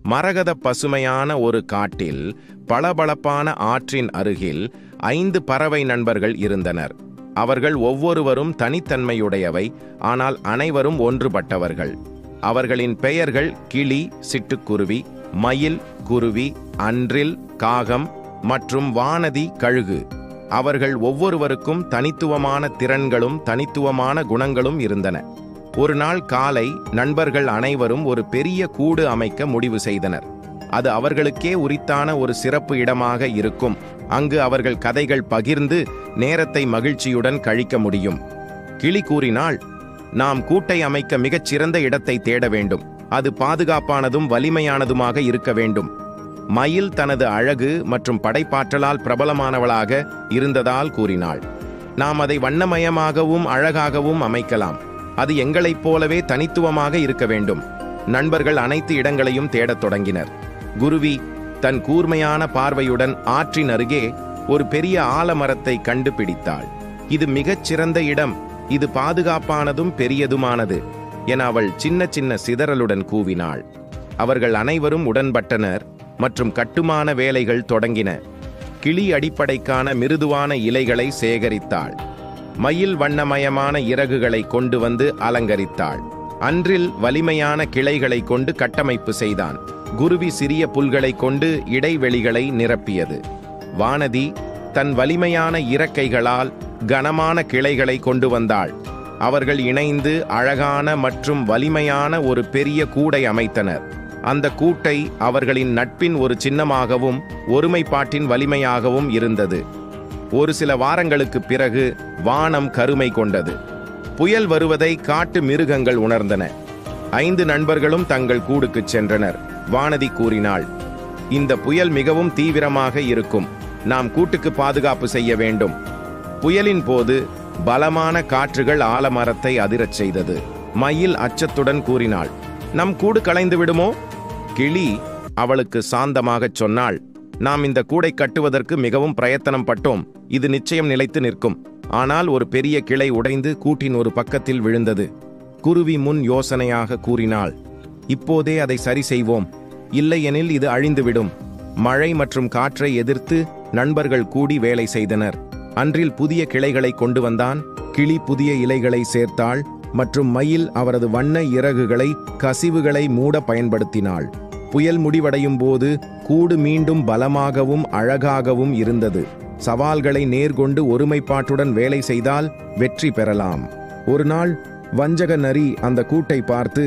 மரகத பசுமையான ஒரு காட்டில் பளபளப்பான ஆற்றின் அருகில் 5 பறவை நண்பர்கள் இருந்தனர். அவர்கள் ஒவ்வொருவரும் தனித்தன்மையுடையவை, ஆனால் அனைவரும் ஒன்றுபட்டவர்கள். அவர்களின் பெயர்கள் கிளி, சிட்டுக்குருவி, மயில், குருவி, அன்றில், காகம் மற்றும் வானதி, கழுகு. அவர்கள் ஒவ்வொருவருக்கும் தனித்துவமான திறன்களும் தனித்துவமான குணங்களும் இருந்தன. ஒரு நாள் காலை நண்பர்கள் அனைவரும் ஒரு பெரிய கூடு அமைக்க முடிவு செய்தனர். அது அவர்களுக்கே உரித்தான ஒரு சிறப்பு இடமாக இருக்கும். அங்கு அவர்கள் கதைகள் பகிர்ந்து நேரத்தை மகிழ்ச்சியுடன் கழிக்க முடியும். கிளி கூறினாள், நாம் கூட்டை அமைக்க மிகச்சிறந்த இடத்தை தேட வேண்டும். அது பாதுகாப்பானதும் வலிமையானதுமாக இருக்க வேண்டும். மயில் தனது அழகு மற்றும் படைப்பாற்றலால் பிரபலமானவளாக இருந்ததால் கூறினாள், நாம் அதை வண்ணமயமாகவும் அழகாகவும் அமைக்கலாம். அது எங்களைப் போலவே தனித்துவமாக இருக்க வேண்டும். நண்பர்கள் அனைத்து இடங்களையும் தேடத் தொடங்கினர். குருவி தன் கூர்மையான பார்வையுடன் ஆற்றின் அருகே ஒரு பெரிய ஆலமரத்தை கண்டுபிடித்தாள். இது மிகச் சிறந்த இடம், இது பாதுகாப்பானதும் பெரியதுமானது என அவள் சின்ன சின்ன சிதறலுடன் கூவினாள். அவர்கள் அனைவரும் உடன்பட்டனர் மற்றும் கட்டுமான வேலைகள் தொடங்கின. கிளி அடிப்படைக்கான மிருதுவான இலைகளை சேகரித்தாள். மயில் வண்ணமயமான இறகுகளை கொண்டு வந்து அலங்கரித்தாள். அன்றில் வலிமையான கிளைகளை கொண்டு கட்டமைப்பு செய்தான். குருவி சிறிய புல்களை கொண்டு இடைவெளிகளை நிரப்பியது. வானதி தன் வலிமையான இறக்கைகளால் கனமான கிளைகளை கொண்டு வந்தாள். அவர்கள் இணைந்து அழகான மற்றும் வலிமையான ஒரு பெரிய கூடை அமைத்தனர். அந்த கூட்டை அவர்களின் நட்பின் ஒரு சின்னமாகவும் ஒருமைப்பாட்டின் வலிமையாகவும் இருந்தது. ஒரு சில வாரங்களுக்கு பிறகு வானம் கருமை கொண்டது. புயல் வருவதை காட்டு மிருகங்கள் உணர்ந்தன. 5 நண்பர்களும் தங்கள் கூடுக்குச் சென்றனர். வானதி கூறினாள், இந்த புயல் மிகவும் தீவிரமாக இருக்கும். நாம் கூட்டுக்கு பாதுகாப்பு செய்ய வேண்டும். புயலின் போது பலமான காற்றுகள் ஆலமரத்தை அதிரச் செய்தது. மயில் அச்சத்துடன் கூறினாள், நம் கூடு கலைந்து விடுமோ? கிளி அவளுக்கு சாந்தமாகச் சொன்னாள், நாம் இந்த கூடை கட்டுவதற்கு மிகவும் பிரயத்தனம் பட்டோம். இது நிச்சயம் நிலைத்து நிற்கும். ஆனால் ஒரு பெரிய கிளை உடைந்து கூட்டின் ஒரு பக்கத்தில் விழுந்தது. குருவி முன் யோசனையாக கூறினாள், இப்போதே அதை சரி செய்வோம், இல்லையெனில் இது அழிந்துவிடும். மழை மற்றும் காற்றை எதிர்த்து நண்பர்கள் கூடி வேலை செய்தனர். அன்றில் புதிய கிளைகளை கொண்டு வந்தான். கிளி புதிய இலைகளை சேர்த்தாள் மற்றும் மயில் அவரது வண்ண இறகுகளை கசிவுகளை மூட பயன்படுத்தினாள். புயல் முடிவடையும் போது கூடு மீண்டும் பலமாகவும் அழகாகவும் இருந்தது. சவால்களை நேர்கொண்டு ஒருமைப்பாட்டுடன் வேலை செய்தால் வெற்றி பெறலாம். ஒரு நாள் வஞ்சக நரி அந்த கூட்டை பார்த்து,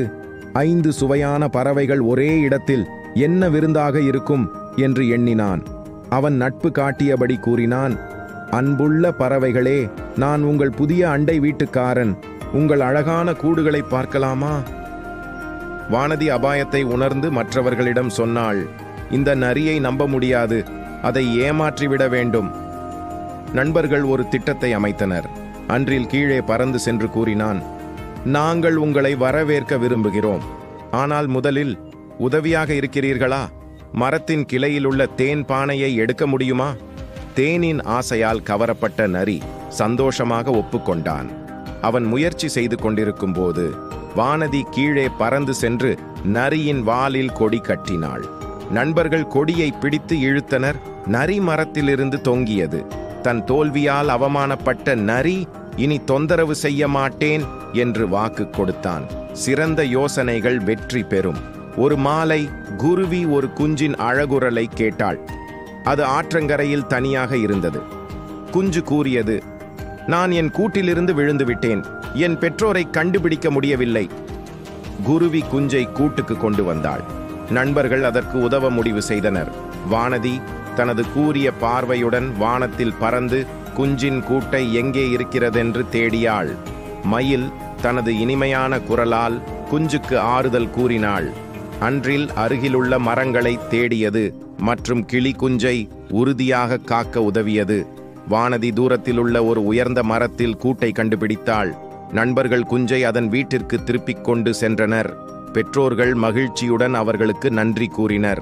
5 சுவையான பறவைகள் ஒரே இடத்தில் என்ன விருந்தாக இருக்கும் என்று எண்ணினான். அவன் நட்பு காட்டியபடி கூறினான், அன்புள்ள பறவைகளே, நான் உங்கள் புதிய அண்டை வீட்டுக்காரன். உங்கள் அழகான கூடுகளை பார்க்கலாமா? வானதி அபாயத்தை உணர்ந்து மற்றவர்களிடம் சொன்னாள், இந்த நரியை நம்ப முடியாது, அதை ஏமாற்றிவிட வேண்டும். நண்பர்கள் ஒரு திட்டத்தை அமைத்தனர். அன்றில் கீழே பறந்து சென்று கூறினான், நாங்கள் உங்களை வரவேற்க விரும்புகிறோம். ஆனால் முதலில் உதவியாக இருக்கிறீர்களா? மரத்தின் கிளையில் உள்ள தேன் பானையை எடுக்க முடியுமா? தேனின் ஆசையால் கவரப்பட்ட நரி சந்தோஷமாக ஒப்புக்கொண்டான். அவன் முயற்சி செய்து கொண்டிருக்கும் போது வானதி கீழே பறந்து சென்று நரியின் வாலில் கொடி கட்டினாள். நண்பர்கள் கொடியை பிடித்து இழுத்தனர். நரி மரத்திலிருந்து தொங்கியது. தன் தோல்வியால் அவமானப்பட்ட நரி இனி தொந்தரவு செய்ய மாட்டேன் என்று வாக்கு கொடுத்தான். சிறந்த யோசனைகள் வெற்றி பெறும். ஒரு மாலை குருவி ஒரு குஞ்சின் அழகுரலை கேட்டாள். அது ஆற்றங்கரையில் தனியாக இருந்தது. குஞ்சு கூறியது, நான் என் கூட்டிலிருந்து விழுந்து விட்டேன். என் பெற்றோரை கண்டுபிடிக்க முடியவில்லை. குருவி குஞ்சை கூட்டுக்கு கொண்டு வந்தாள். நண்பர்கள் அதற்கு உதவ முடிவு செய்தனர். வானதி தனது கூரிய பார்வையுடன் வானத்தில் பறந்து குஞ்சின் கூட்டை எங்கே இருக்கிறதென்று தேடியாள். மயில் தனது இனிமையான குரலால் குஞ்சுக்கு ஆறுதல் கூறினாள். அன்றில் அருகிலுள்ள மரங்களை தேடியது மற்றும் கிளி குஞ்சை உறுதியாக காக்க உதவியது. வானதி தூரத்திலுள்ள ஒரு உயர்ந்த மரத்தில் கூட்டை கண்டுபிடித்தாள். நண்பர்கள் குஞ்சை அதன் வீட்டிற்கு திருப்பிக் கொண்டு சென்றனர். பெற்றோர்கள் மகிழ்ச்சியுடன் அவர்களுக்கு நன்றி கூறினர்.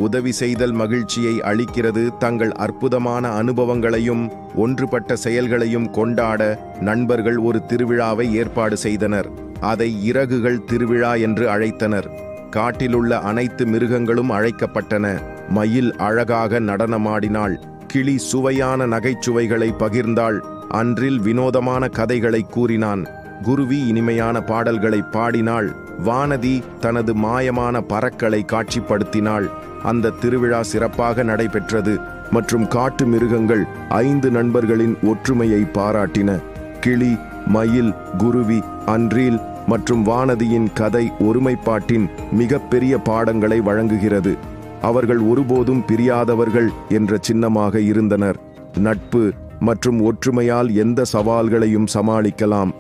உதவி செய்தல் மகிழ்ச்சியை அளிக்கிறது. தங்கள் அற்புதமான அனுபவங்களையும் ஒன்றுபட்ட செயல்களையும் கொண்டாட நண்பர்கள் ஒரு திருவிழாவை ஏற்பாடு செய்தனர். அதை இறகுகள் திருவிழா என்று அழைத்தனர். காட்டிலுள்ள அனைத்து மிருகங்களும் அழைக்கப்பட்டன. மயில் அழகாக நடனமாடினாள். கிளி சுவையான நகைச்சுவைகளை பகிர்ந்தாள். அன்றில் வினோதமான கதைகளை கூறினான். குருவி இனிமையான பாடல்களை பாடினாள். வானதி தனது மாயமான பறக்களை காட்சிப்படுத்தினாள். அந்த திருவிழா சிறப்பாக நடைபெற்றது மற்றும் காட்டு மிருகங்கள் 5 நண்பர்களின் ஒற்றுமையை பாராட்டின. கிளி, மயில், குருவி, அன்றில் மற்றும் வானதியின் கதை ஒருமைப்பாட்டின் மிகப்பெரிய பாடங்களை வழங்குகிறது. அவர்கள் ஒருபோதும் பிரியாதவர்கள் என்ற சின்னமாக இருந்தனர். நட்பு மற்றும் ஒற்றுமையால் எந்த சவால்களையும் சமாளிக்கலாம்.